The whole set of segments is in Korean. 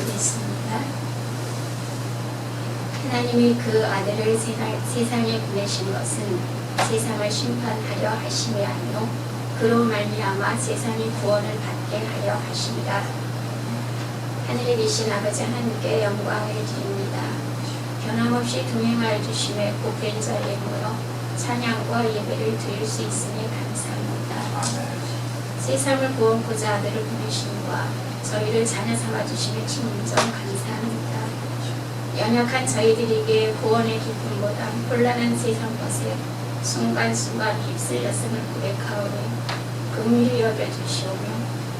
믿습니다. 하나님이 그 아들을 세상에 보내신 것은 세상을 심판하려 하심이 아니요 그로 말미암아 세상이 구원을 받게 하려 하심이라. 하늘에 계신 아버지 하나님께 영광을 드립니다. 변함없이 동행하여 주심에 복된 자리에 모여 찬양과 예배를 드릴 수 있으니 감사합니다. 세상을 구원코자 아들을 보내심과 저희를 자녀 삼아주심에 진정 감사합니다. 연약한 저희들에게 구원의 기쁨보다 혼란한 세상 것에 순간순간 휩쓸렸음을 고백하오니 긍휼히 여겨주시오며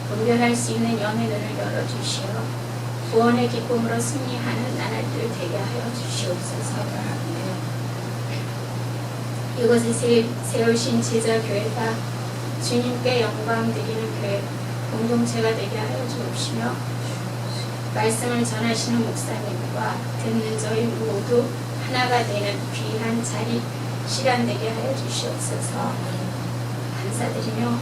분별할 수 있는 연의 눈을 열어주시어 구원의 기쁨으로 승리하는 나날들 되게 하여 주시옵소서. 이곳에 세우신 제자교회가 주님께 영광 드리는 교회 공동체가 되게 하여 주옵시며 말씀을 전하시는 목사님과 듣는 저희 모두 하나가 되는 귀한 자리 시간 되게 하여 주시옵소서. 감사드리며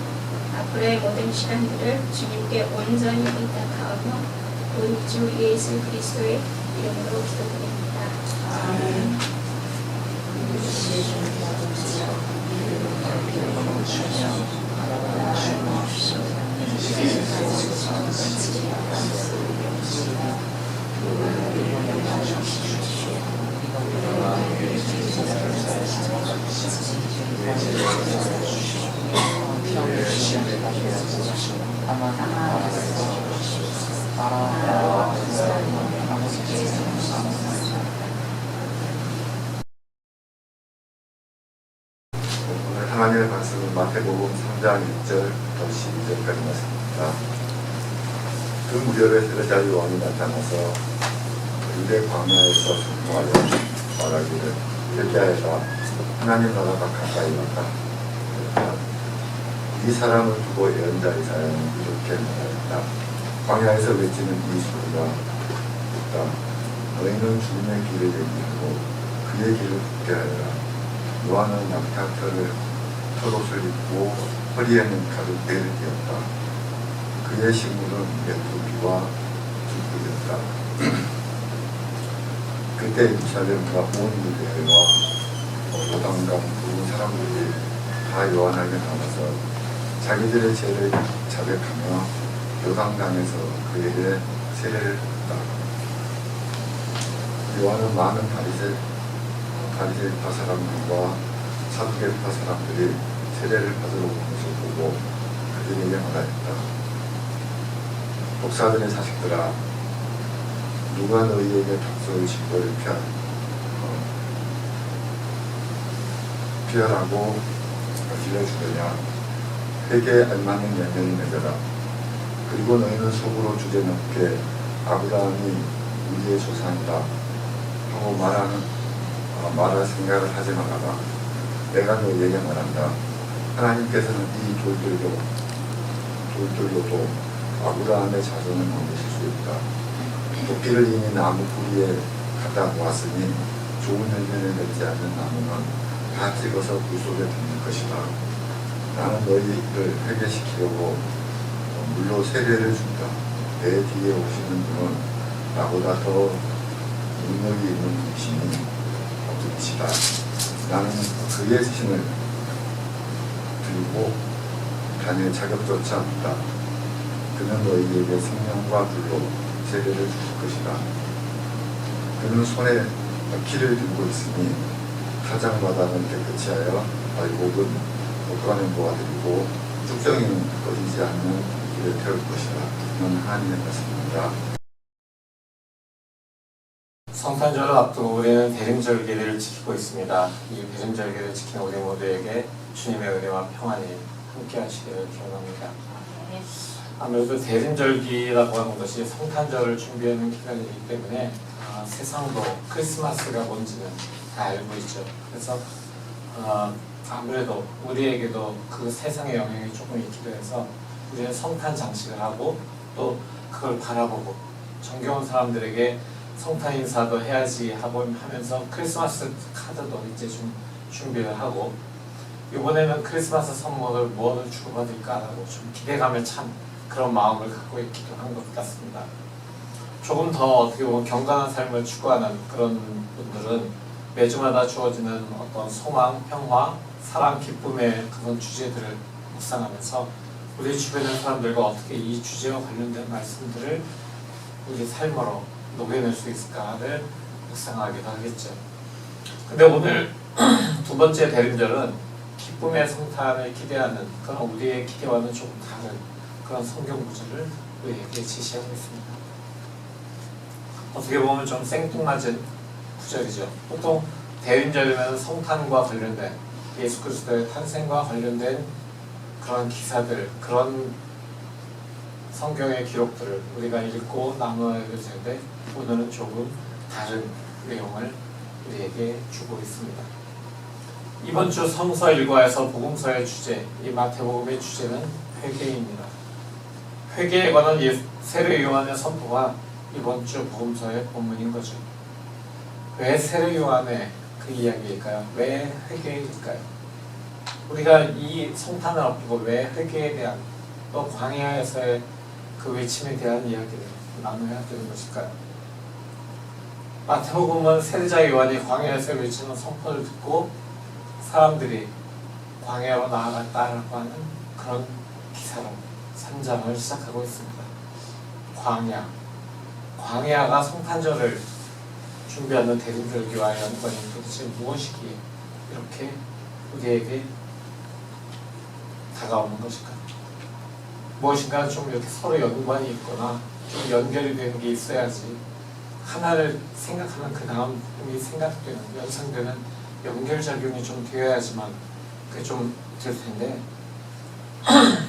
앞으로의 모든 시간들을 주님께 온전히 의탁하오며 우리 주 예수 그리스도의 이름으로 기도드립니다. 아멘. 오늘 하나님의 말씀은 마태복음 3장 1절부터 12절까지 말씀입니다. 그 무렵에 세례자 요한이 나타나서 유대 광야에서 선포하여 말하기를 회개하여라 하나님 나라가 가까이 왔다. 이 사람을 두고 예언자 이사야는 이렇게 말하였다. 광야에서 외치는 이 소리가 있다. 너희는 주님의 길을 얘기하고 그의 길을 굽게 하여라. 요한은 양털을 털옷을 입고 허리에는 가죽대를 띄었다. 그의 식물은 메뚜기와 둑이었다. 그때 예루살렘과 온 유대와 요단강 두 사람들이 다 요한에게 나와서 자기들의 죄를 자백하며 요단강에서 그에게 세례를 했다. 요한은 많은 바리새파 사람들과 사두개파 사람들이 세례를 받으러 오는 것을 보고 그들에게 말하였다. 목사들의 자식들아, 누가 너희에게 닥쳐올 증거를 피하라고 길러주느냐. 회개에 알맞는 열매를 맺어라. 그리고 너희는 속으로 주제넘게 아브라함이 우리의 조상이다 하고 말할 생각을 하지 말아라. 내가 너희에게 말한다. 하나님께서는 이 돌들로도 아브라함의 자손을 만드실 수 있다. 도끼를 이미 나무 뿌리에 갖다 놓았으니 좋은 열매를 맺지 않는 나무는 다 찍어서 물 속에 던질 것이다. 나는 너희를 회개시키려고 물로 세례를 준다. 내 뒤에 오시는 분은 나보다 더 능력이 있는 분이시니 어둠이시다. 나는 그의 신을 들고 다닐 자격조차 없다. 그는 너희에게 생명과 불로 세례를 줄 것이다. 그는 손에 키를 들고 있으니 타장마다는 깨끗이 하여 발목은 옷간에 모아드리고 쭉정이는 꺼지지 않는 길에 태울 것이다. 이는 하나님의 말씀입니다. 성탄절을 앞두고 우리는 대림절기를 지키고 있습니다. 이 대림절기를 지키는 우리 모두에게 주님의 은혜와 평안이 함께 하시기를 기원합니다. 아무래도 대림절기라고 하는 것이 성탄절을 준비하는 기간이기 때문에 세상도 크리스마스가 뭔지는 다 알고 있죠. 그래서 아무래도 우리에게도 그 세상의 영향이 조금 있기도 해서 우리는 성탄 장식을 하고 또 그걸 바라보고 정겨운 사람들에게 성탄 인사도 해야지 하면서 크리스마스 카드도 이제 좀 준비를 하고 이번에는 크리스마스 선물을 무엇을 주고받을까라고 좀 기대감을 찬 그런 마음을 갖고 있기도 한 것 같습니다. 조금 더 어떻게 보면 경건한 삶을 추구하는 그런 분들은 매주마다 주어지는 어떤 소망, 평화, 사랑, 기쁨의 그런 주제들을 묵상하면서 우리 주변의 사람들과 어떻게 이 주제와 관련된 말씀들을 우리 삶으로 녹여낼 수 있을까를 묵상하기도 하겠죠. 근데 오늘 두 번째 대림절은 기쁨의 성탄을 기대하는 그런 우리의 기대와는 조금 다른 그런 성경 구절을 우리에게 제시하고 있습니다. 어떻게 보면 좀 생뚱맞은 구절이죠. 보통 대림절이면 성탄과 관련된 예수 그리스도의 탄생과 관련된 그런 기사들, 그런 성경의 기록들을 우리가 읽고 나눠야 될 텐데 오늘은 조금 다른 내용을 우리에게 주고 있습니다. 이번 주 성서 일과에서 복음서의 주제, 이 마태복음의 주제는 회개입니다. 회개에 관한 세례 요한의 선포가 이번 주 복음서의 본문인 거죠. 왜 세례 요한의 그 이야기일까요? 왜 회개일까요? 우리가 이 성탄을 앞두고 왜 회개에 대한 또 광야에서의 그 외침에 대한 이야기를 나눠야 되는 것일까요? 마태복음은 세례자 요한이 광야에서 외치는 선포를 듣고 사람들이 광야로 나아갔다라고 하는 그런 기사로 3장을 시작하고 있습니다. 광야가 성탄절을 준비하는 대림절기와 연관이 도대체 무엇이기에 이렇게 우리에게 다가오는 것일까요? 무엇인가 좀 이렇게 서로 연관이 있거나 좀 연결이 되는 게 있어야지 하나를 생각하면 그 다음이 생각되는, 연상되는 연결작용이 좀 되어야지만 그게 좀 될 텐데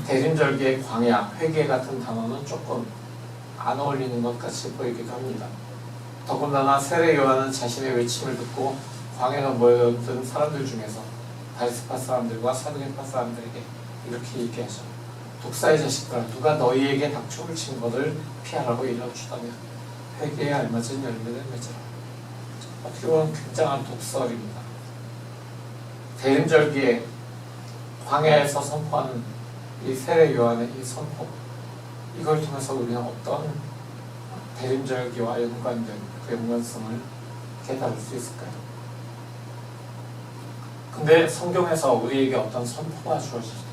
대림절기의 광야, 회개 같은 단어는 조금 안 어울리는 것 같이 보이기도 합니다. 더군다나 세례 요한은 자신의 외침을 듣고 광야에 모여든 사람들 중에서 다리스파 사람들과 사두개파 사람들에게 이렇게 얘기하죠. 독사의 자식들아, 누가 너희에게 닥쳐올 친 것을 피하라고 일러주다며 회개에 알맞은 열매를 맺으라. 어떻게 보면 굉장한 독설입니다. 대림절기에 광야에서 선포하는 이 세례 요한의 이 선포, 이걸 통해서 우리는 어떤 대림절기와 연관된 그 연관성을 깨달을 수 있을까요? 근데 성경에서 우리에게 어떤 선포가 주어질 때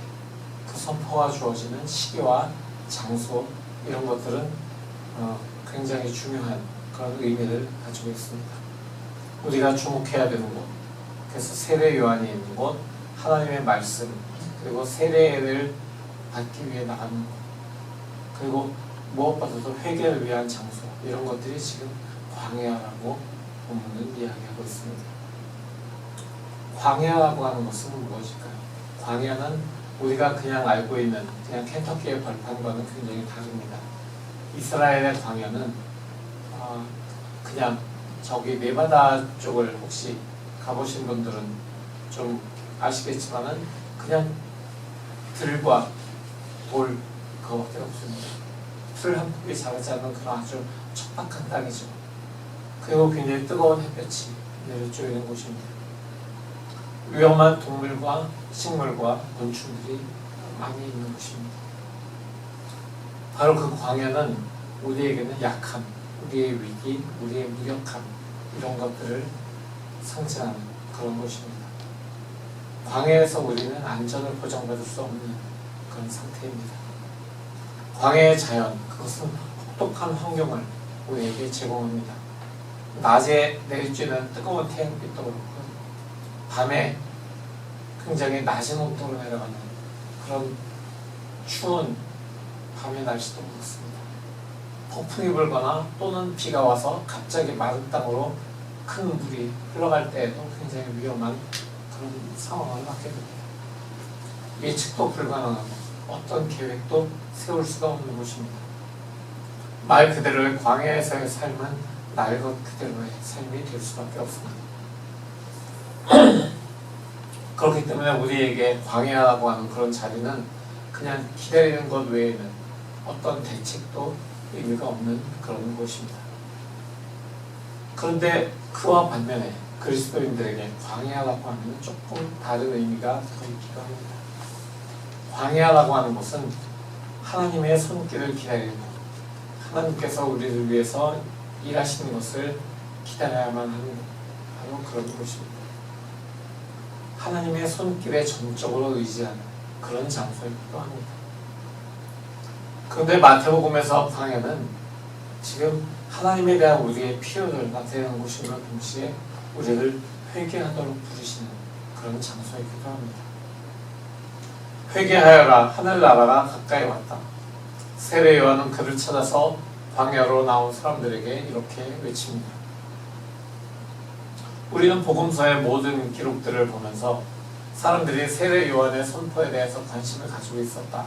그 선포가 주어지는 시기와 장소 이런 것들은 굉장히 중요한 그런 의미를 가지고 있습니다. 우리가 주목해야 되는 곳, 그래서 세례 요한이 있는 곳, 하나님의 말씀, 그리고 세례를 받기 위해 나가는 곳, 그리고 무엇보다도 회개를 위한 장소, 이런 것들이 지금 광야라고 본문은 이야기하고 있습니다. 광야라고 하는 것은 무엇일까요? 광야는 우리가 그냥 알고 있는 그냥 켄터키의 벌판과는 굉장히 다릅니다. 이스라엘의 광야는 그냥 저기 네바다 쪽을 혹시 가보신 분들은 좀 아시겠지만은 그냥 들과 돌 그거밖에 없습니다. 풀 한 폭이 자라지 않는 그런 아주 척박한 땅이죠. 그리고 굉장히 뜨거운 햇볕이 내려쬐는 곳입니다. 위험한 동물과 식물과 곤충들이 많이 있는 곳입니다. 바로 그 광야는 우리에게는 약함, 우리의 위기, 우리의 무력함 이런 것들을 상징하는 그런 곳입니다. 광야에서 우리는 안전을 보장받을 수 없는 그런 상태입니다. 광야의 자연, 그것은 혹독한 환경을 우리에게 제공합니다. 낮에 내리쬐는 뜨거운 태양빛도 그렇고 밤에 굉장히 낮은 온도로 내려가는 그런 추운 밤의 날씨도 그렇습니다. 폭풍이 불거나 또는 비가 와서 갑자기 마른 땅으로 큰 물이 흘러갈 때에도 굉장히 위험한 그런 상황을 맞게 됩니다. 예측도 불가능하고 어떤 계획도 세울 수가 없는 곳입니다. 말 그대로의 광야에서의 삶은 날 것 그대로의 삶이 될 수밖에 없습니다. 그렇기 때문에 우리에게 광야라고 하는 그런 자리는 그냥 기다리는 것 외에는 어떤 대책도 의미가 없는 그런 곳입니다. 그런데 그와 반면에 그리스도인들에게 광야라고 하면 조금 다른 의미가 더 있기도 합니다. 광야라고 하는 것은 하나님의 손길을 기다리는 곳, 하나님께서 우리를 위해서 일하시는 것을 기다려야만 하는 바로 그런 곳입니다. 하나님의 손길에 전적으로 의지하는 그런 장소이기도 합니다. 그런데 마태복음에서 강해는 지금 하나님에 대한 우리의 필요를 나타내는 곳임과 동시에 우리를 회개하도록 부르시는 그런 장소이기도 합니다. 회개하여라, 하늘나라가 가까이 왔다. 세례 요한은 그를 찾아서 광야로 나온 사람들에게 이렇게 외칩니다. 우리는 복음서의 모든 기록들을 보면서 사람들이 세례 요한의 선포에 대해서 관심을 가지고 있었다.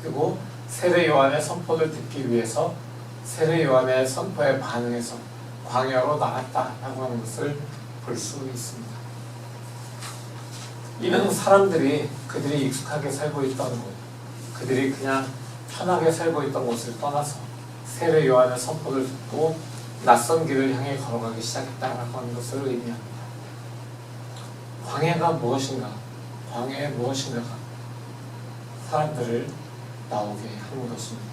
그리고 세례 요한의 선포를 듣기 위해서 세례 요한의 선포에 반응해서 광야로 나갔다라고 하는 것을 볼 수 있습니다. 이는 사람들이 그들이 익숙하게 살고 있던 곳, 그들이 그냥 편하게 살고 있던 곳을 떠나서 세례 요한의 선포를 듣고 낯선 길을 향해 걸어가기 시작했다라고 하는 것을 의미합니다. 광야가 무엇인가? 광야의 무엇인가가 사람들을 나오게 하는 것입니다.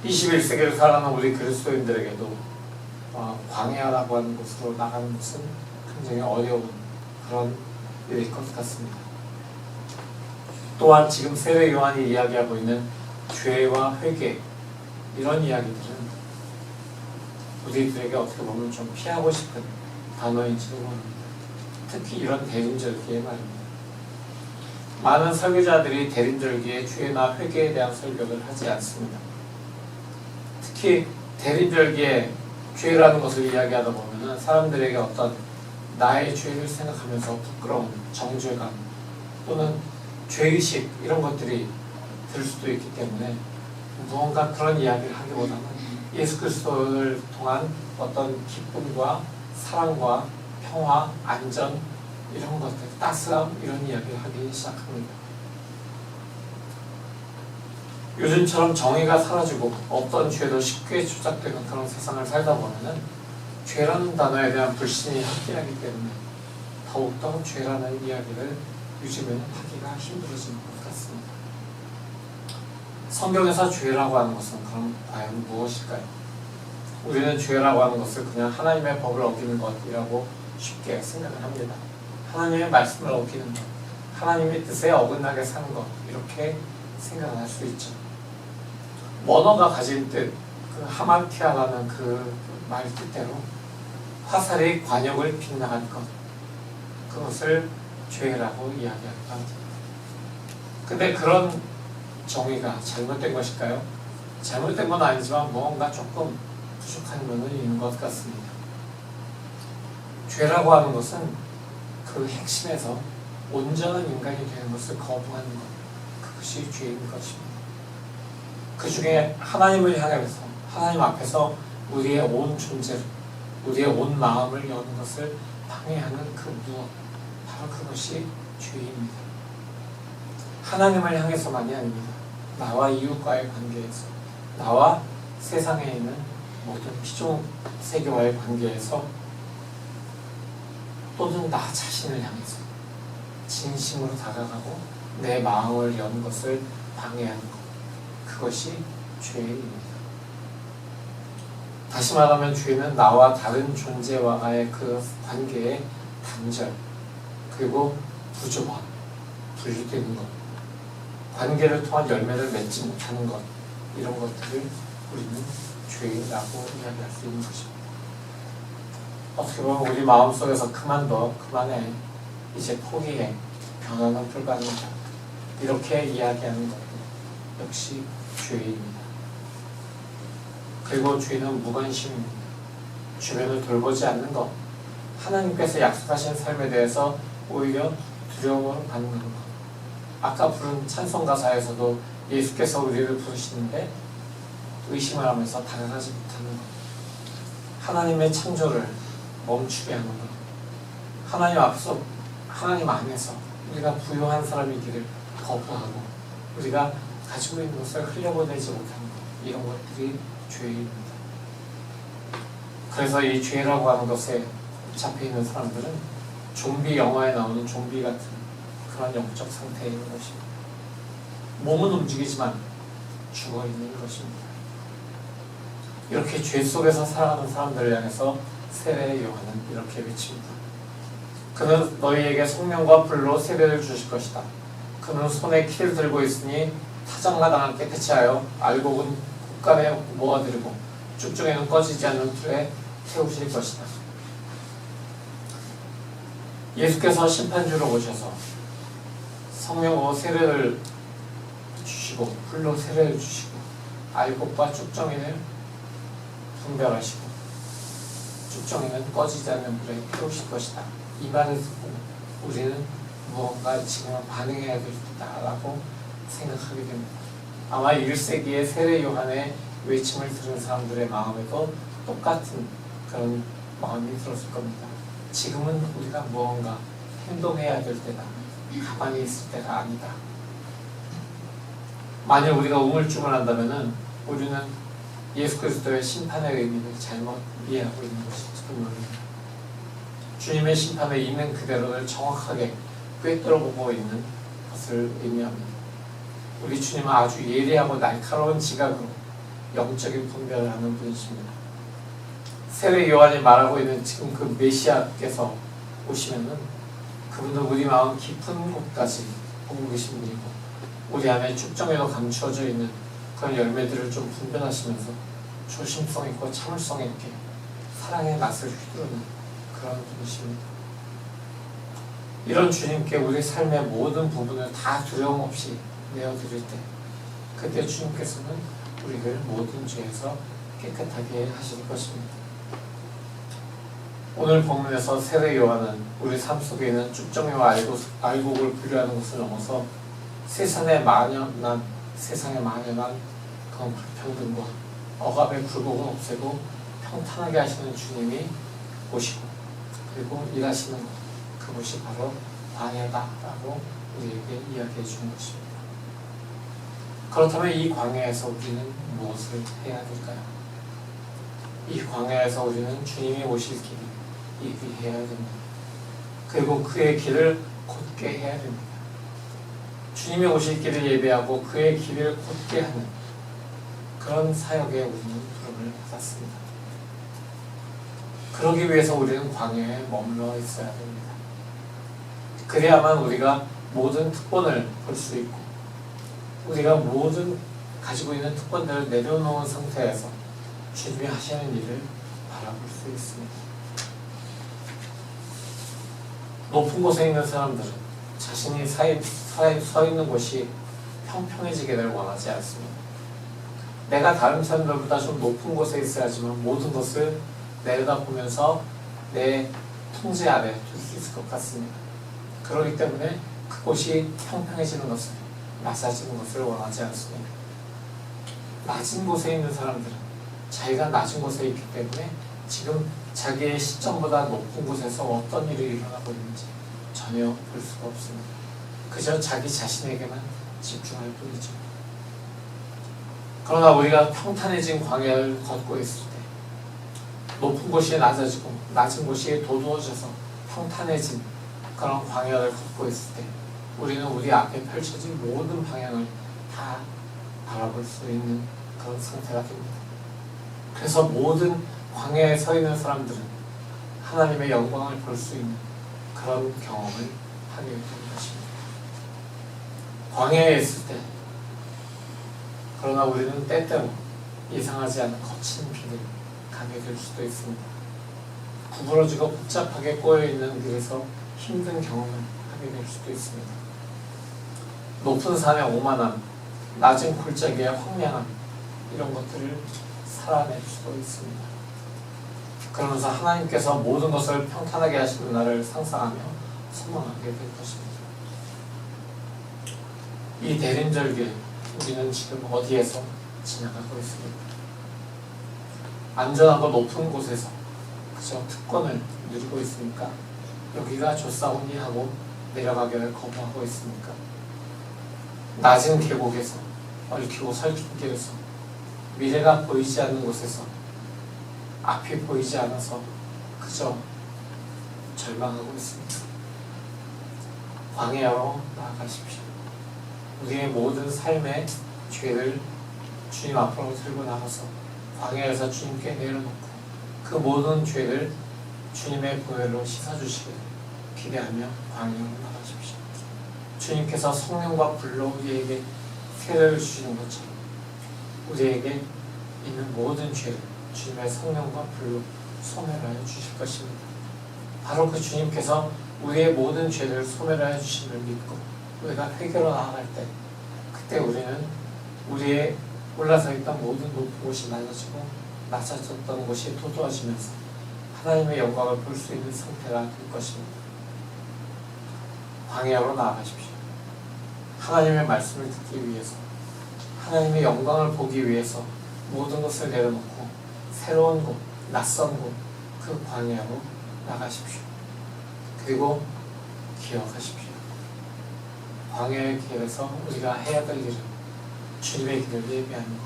21세기를 살아가는 우리 그리스도인들에게도 광야라고 하는 곳으로 나가는 것은 굉장히 어려운 그런 일일 것 같습니다. 또한 지금 세례 요한이 이야기하고 있는 죄와 회개 이런 이야기들은 우리들에게 어떻게 보면 좀 피하고 싶은 단어인지도 모릅니다. 특히 이런 대림절기에 말입니다. 많은 설교자들이 대림절기에 죄나 회개에 대한 설교를 하지 않습니다. 특히 대림절기에 죄라는 것을 이야기하다 보면 사람들에게 어떤 나의 죄를 생각하면서 부끄러운 정죄감 또는 죄의식 이런 것들이 들 수도 있기 때문에 무언가 그런 이야기를 하기보다는 예수 그리스도를 통한 어떤 기쁨과 사랑과 평화, 안전 이런 것들, 따스함 이런 이야기를 하기 시작합니다. 요즘처럼 정의가 사라지고 없던 죄도 쉽게 조작되는 그런 세상을 살다 보면은 죄라는 단어에 대한 불신이 함께하기 때문에 더욱더 죄라는 이야기를 요즘에는 하기가 힘들어지는 것 같습니다. 성경에서 죄라고 하는 것은 그럼 과연 무엇일까요? 우리는 죄라고 하는 것을 그냥 하나님의 법을 어기는 것이라고 쉽게 생각을 합니다. 하나님의 말씀을 어기는 것, 하나님의 뜻에 어긋나게 사는 것 이렇게 생각할 수 있죠. 원어가 가진 뜻, 그 하마티아라는 그 말 뜻대로 화살이 관역을 빗나간 것, 그것을 죄라고 이야기하기도 합니다. 근데 그런 정의가 잘못된 것일까요? 잘못된 건 아니지만 무언가 조금 부족한 면은 있는 것 같습니다. 죄라고 하는 것은 그 핵심에서 온전한 인간이 되는 것을 거부하는 것, 그것이 죄인 것입니다. 그 중에 하나님을 향해서 하나님 앞에서 우리의 온 존재를, 우리의 온 마음을 여는 것을 방해하는 그 무엇, 바로 그것이 죄입니다. 하나님을 향해서만이 아닙니다. 나와 이웃과의 관계에서, 나와 세상에 있는 모든 피조 세계와의 관계에서, 또는 나 자신을 향해서 진심으로 다가가고 내 마음을 여는 것을 방해하는 것, 그것이 죄입니다. 다시 말하면 죄는 나와 다른 존재와의 그 관계의 단절, 그리고 부조화, 분리되는 것, 관계를 통한 열매를 맺지 못하는 것, 이런 것들을 우리는 죄라고 이야기할 수 있는 것입니다. 어떻게 보면 우리 마음속에서 그만둬, 그만해, 이제 포기해, 변화는 불가능하다, 이렇게 이야기하는 것도 역시 죄입니다. 그리고 죄는 무관심입니다. 주변을 돌보지 않는 것, 하나님께서 약속하신 삶에 대해서 오히려 두려움을 받는 것. 아까 부른 찬송 가사에서도 예수께서 우리를 부르시는데 의심을 하면서 다가가지 못하는 것, 하나님의 창조를 멈추게 하는 것, 하나님 앞에서, 하나님 안에서 우리가 부요한 사람이기를 거부하고 우리가 가지고 있는 것을 흘려보내지 못하는 것, 이런 것들이 죄입니다. 그래서 이 죄라고 하는 것에 잡혀 있는 사람들은 좀비 영화에 나오는 좀비 같은 그런 영적 상태에 있는 것입니다. 몸은 움직이지만 죽어 있는 것입니다. 이렇게 죄 속에서 살아가는 사람들을 향해서 세례 요한은 이렇게 외칩니다. 그는 너희에게 성령과 불로 세례를 주실 것이다. 그는 손에 키를 들고 있으니 타작마당을 깨끗이 하여 알곡은 곳간에 모아들이고 쭉중에는 꺼지지 않는 불에 태우실 것이다. 예수께서 심판주로 오셔서 성령으로 세례를 주시고 불로 세례를 주시고 알곡과 쭉정이를 분별하시고 쭉정이는 꺼지지 않는 불에 태우실 것이다. 이 말을 듣고 우리는 무언가 지금 반응해야 되겠다라고 생각하게 됩니다. 아마 1세기의 세례 요한의 외침을 들은 사람들의 마음에도 똑같은 그런 마음이 들었을 겁니다. 지금은 우리가 무언가 행동해야 될 때다. 가만히 있을 때가 아니다. 만일 우리가 우물쭈물 한다면 우리는 예수 그리스도의 심판의 의미를 잘못 이해하고 있는 것이 분명합니다. 주님의 심판에 있는 그대로를 정확하게 꿰뚫어보고 있는 것을 의미합니다. 우리 주님은 아주 예리하고 날카로운 지각으로 영적인 분별을 하는 분이십니다. 세례 요한이 말하고 있는 지금 그 메시아께서 오시면은 그분은 우리 마음 깊은 곳까지 보고 계신 분이고 우리 안에 축정에도 감추어져 있는 그런 열매들을 좀 분별하시면서 조심성 있고 참을성 있게 사랑의 낯을 휘두르는 그런 분이십니다. 이런 주님께 우리 삶의 모든 부분을 다 두려움 없이 내어드릴 때 그때 주님께서는 우리를 모든 죄에서 깨끗하게 하실 것입니다. 오늘 본문에서 세례 요한은 우리 삶 속에 있는 쭉정이와 알곡을 분류하는 것을 넘어서 세상에 만연한 그런 불평등과 억압의 굴곡을 없애고 평탄하게 하시는 주님이 오시고 그리고 일하시는 것 그것이 바로 광야다라고 우리에게 이야기해 주는 것입니다. 그렇다면 이 광야에서 우리는 무엇을 해야 될까요? 이 광야에서 우리는 주님이 오실 길을 예비해야 됩니다. 그리고 그의 길을 곧게 해야 됩니다. 주님이 오실 길을 예배하고 그의 길을 곧게 하는 그런 사역에 우리는 부름을 받았습니다. 그러기 위해서 우리는 광야에 머물러 있어야 됩니다. 그래야만 우리가 모든 특권을 볼 수 있고 우리가 모든 가지고 있는 특권들을 내려놓은 상태에서 주님이 하시는 일을 바라볼 수 있습니다. 높은 곳에 있는 사람들은 자신이 서 있는 곳이 평평해지기를 원하지 않습니다. 내가 다른 사람들보다 좀 높은 곳에 있어야지만 모든 것을 내려다보면서 내 통제 아래 둘 수 있을 것 같습니다. 그렇기 때문에 그곳이 평평해지는 것을 낮아지는 것을 원하지 않습니다. 낮은 곳에 있는 사람들은 자기가 낮은 곳에 있기 때문에 지금 자기의 시점보다 높은 곳에서 어떤 일이 일어나고 있는지 전혀 볼 수가 없습니다. 그저 자기 자신에게만 집중할 뿐이죠. 그러나 우리가 평탄해진 광야를 걷고 있을 때 높은 곳이 낮아지고 낮은 곳이 도두어져서 평탄해진 그런 광야를 걷고 있을 때 우리는 우리 앞에 펼쳐진 모든 방향을 다 바라볼 수 있는 그런 상태가 됩니다. 그래서 모든 광야에 서 있는 사람들은 하나님의 영광을 볼 수 있는 그런 경험을 하게 되는 것입니다. 광야에 있을 때 그러나 우리는 때때로 예상하지 않은 거친 길을 가게 될 수도 있습니다. 구부러지고 복잡하게 꼬여있는 길에서 힘든 경험을 하게 될 수도 있습니다. 높은 산의 오만함, 낮은 골짜기의 황량함 이런 것들을 살아낼 수도 있습니다. 그러면서 하나님께서 모든 것을 평탄하게 하시는 날을 상상하며 소망하게 될 것입니다. 이 대림절기에 우리는 지금 어디에서 지나가고 있습니까? 안전하고 높은 곳에서 그저 특권을 누리고 있습니까? 여기가 좋사오니 하고 내려가기를 거부하고 있습니까? 낮은 계곡에서 얽히고 설킨 길에서 미래가 보이지 않는 곳에서 앞이 보이지 않아서 그저 절망하고 있습니다. 광야로 나아가십시오. 우리의 모든 삶의 죄를 주님 앞으로 들고 나가서 광야에서 주님께 내려놓고 그 모든 죄를 주님의 보혈로 씻어주시기를 기대하며 광야로 나가십시오. 주님께서 성령과 불로 우리에게 세례를 주시는 것처럼 우리에게 있는 모든 죄를 주님의 성령과 불로 소멸하여 주실 것입니다. 바로 그 주님께서 우리의 모든 죄를 소멸하여 주심을 믿고 우리가 회개로 나아갈 때 그때 우리는 우리의 올라서 있던 모든 높은 곳이 낮아지고 낮아졌던 곳이 도도해지면서 하나님의 영광을 볼 수 있는 상태가 될 것입니다. 광야로 나아가십시오. 하나님의 말씀을 듣기 위해서 하나님의 영광을 보기 위해서 모든 것을 내려놓고 새로운 곳, 낯선 곳, 그 광야로 나가십시오. 그리고 기억하십시오. 광야의 길에서 우리가 해야 될 일은 주님의 길을 예비하는 것,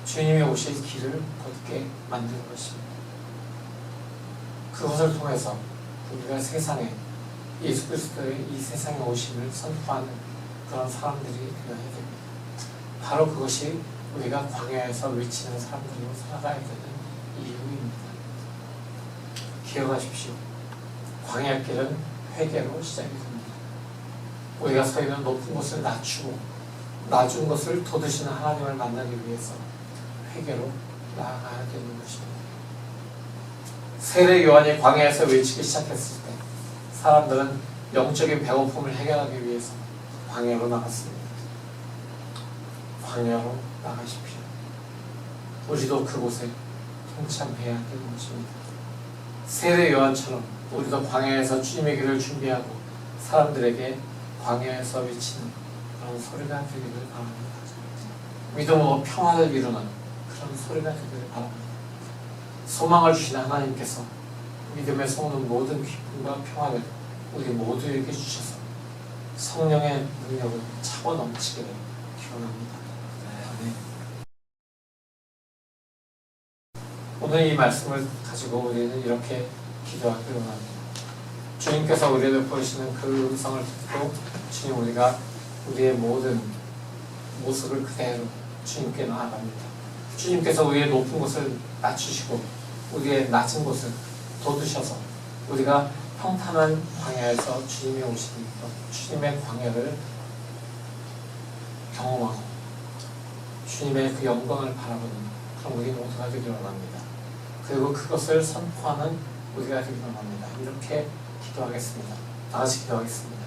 주님이 오실 길을 걷게 만드는 것입니다. 그것을 통해서 우리가 세상에 예수 그리스도의 이 세상에 오심을 선포하는 그런 사람들이 되어야 됩니다. 바로 그것이 우리가 광야에서 외치는 사람들로 살아가야 되는 이유입니다. 기억하십시오. 광야 길은 회개로 시작이 됩니다. 우리가 서 있는 높은 곳을 낮추고 낮은 것을 돋으시는 하나님을 만나기 위해서 회개로 나아가야 되는 것입니다. 세례 요한이 광야에서 외치기 시작했을 때 사람들은 영적인 배고픔을 해결하기 위해서 광야로 나갔습니다. 광야로 나가십시오. 우리도 그곳에 동참해야 되는 것입니다. 세례 요한처럼 우리도 광야에서 주님의 길을 준비하고 사람들에게 광야에서 외치는 그런 소리가 되기를 바랍니다. 믿음으로 평화를 이루는 그런 소리가 되기를 바랍니다. 소망을 주시는 하나님께서 믿음에 속는 모든 기쁨과 평화를 우리 모두에게 주셔서 성령의 능력을 차고 넘치기를 기원합니다. 아멘. 오늘 이 말씀을 가지고 우리는 이렇게 기도하기를 원합니다. 주님께서 우리를 보이시는 그 음성을 듣고 주님 우리가 우리의 모든 모습을 그대로 주님께 나아갑니다. 주님께서 우리의 높은 곳을 낮추시고 우리의 낮은 곳을 돋으셔서 우리가 평탄한 광야에서 주님이 오시는 주님의 광야를 경험하고 주님의 그 영광을 바라보는 그런 우리 모두가 되기를 원합니다. 그리고 그것을 선포하는 우리가 되기를 원합니다. 이렇게 기도하겠습니다. 다 같이 기도하겠습니다.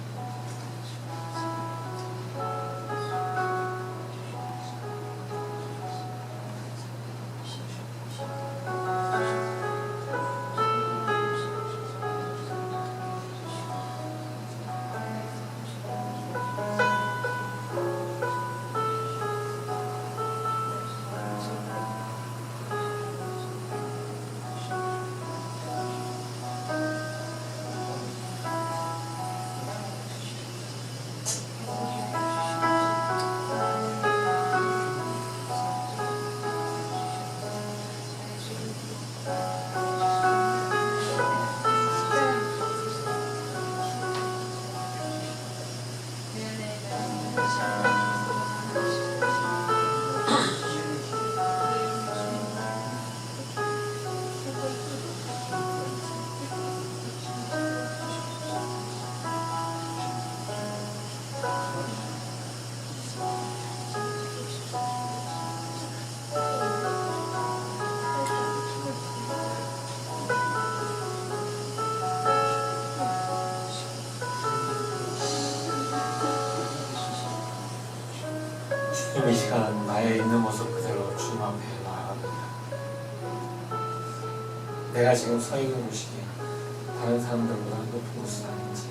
주님 이 시간 나의 있는 모습 그대로 주님 앞에 나아갑니다. 내가 지금 서 있는 곳이 다른 사람들보다 높은 곳은 아닌지,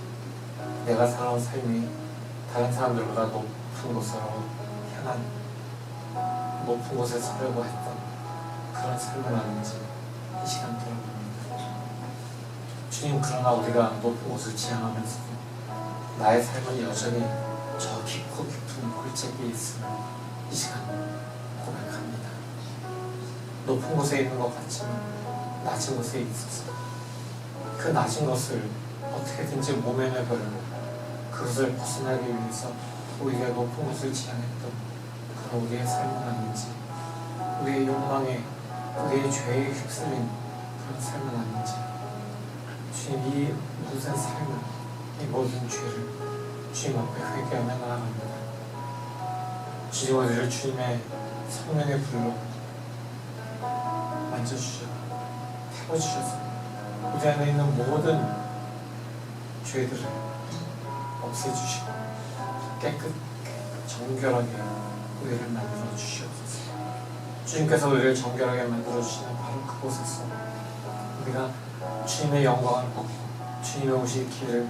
내가 살아온 삶이 다른 사람들보다 높은 곳으로 향한 높은 곳에 서려고 했던 그런 삶은 아닌지 이 시간 돌아봅니다. 주님, 그러나 우리가 높은 곳을 지향하면서도 나의 삶은 여전히 저 깊고 깊은 골짜기에 있음을 이 시간 고백합니다. 높은 곳에 있는 것 같지만 낮은 곳에 있어서 그 낮은 것을 어떻게든지 모면해버리고 그것을 벗어나기 위해서 오히려 높은 곳을 지향했던 그런 우리의 삶은 아닌지 우리의 욕망에 우리의 죄에 휩쓸린 그런 삶은 아닌지 주님 이 모든 삶을 이 모든 죄를 주님 앞에 회개하며 나아갑니다. 주님 우리를 주님의 성령의 불로 만져주셔 태워주셔서 우리 안에 있는 모든 죄들을 없애주시고 깨끗 정결하게 우리를 만들어 주시옵소서. 주님께서 우리를 정결하게 만들어 주시는 바로 그곳에서 우리가 주님의 영광을 보고 주님의 오실 길을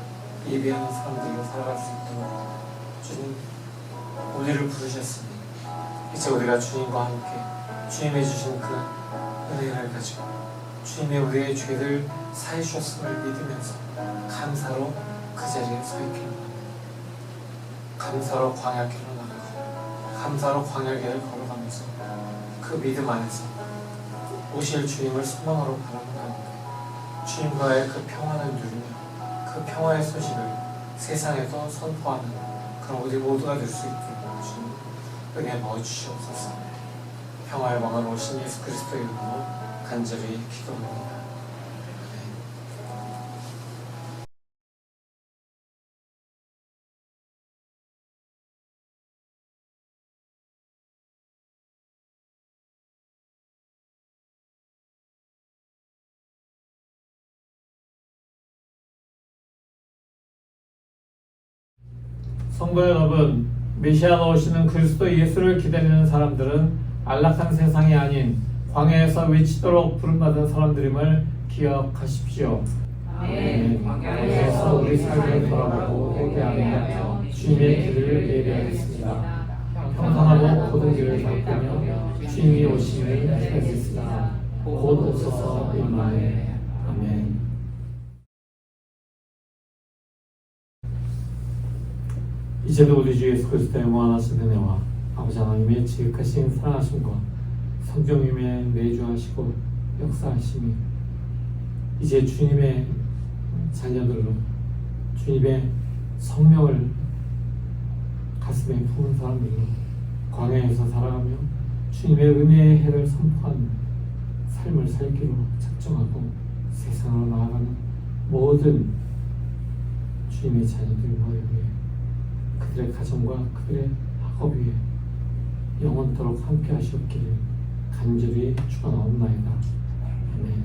예비하는 사람들로 살아갈 수 있도록 주님 우리를 부르셨으니 이제 우리가 주님과 함께 주님이 주신 그 은혜를 가지고 주님의 우리의 죄를 사해 주셨음을 믿으면서 감사로 그 자리에 서 있기를 바랍니다. 감사로 광야길로 나가고 감사로 광야길을 걸어가면서 그 믿음 안에서 오실 주님을 소망으로 바라보는 주님과의 그 평안을 누리며 그 평화의 소식을 세상에도 선포하는 그런 우리 모두가 될 수 있도록 주님 은혜 넣어주시옵소서. 평화의 왕으로 오신 예수 그리스도의 이름으로 간절히 기도합니다. 성도 여러분, 메시아가 오시는 그리스도 예수를 기다리는 사람들은 안락한 세상이 아닌 광야에서 외치도록 부름받은 사람들임을 기억하십시오. 아멘. 광야에서 우리 삶을 돌아보고 회개하며 주님의 길을 예배하겠습니다. 평탄하고 고든 길을 밟으며 주님이 오심을 기다리겠습니다. 곧 오소서 임마에. 아멘. 이제도 우리 주 예수 그리스도의 무한하신 은혜와 아버지 하나님의 지극하신 사랑하심과 성령님의 내주하시고 역사하심이 이제 주님의 자녀들로 주님의 성령을 가슴에 품은 사람들로 광야에서 살아가며 주님의 은혜의 해를 선포하는 삶을 살기로 작정하고 세상으로 나아가는 모든 주님의 자녀들 모두에게 그들의 가정과 그들의 학업 위에 영원토록 함께 하시옵기를 간절히 축원하옵나이다. 아멘.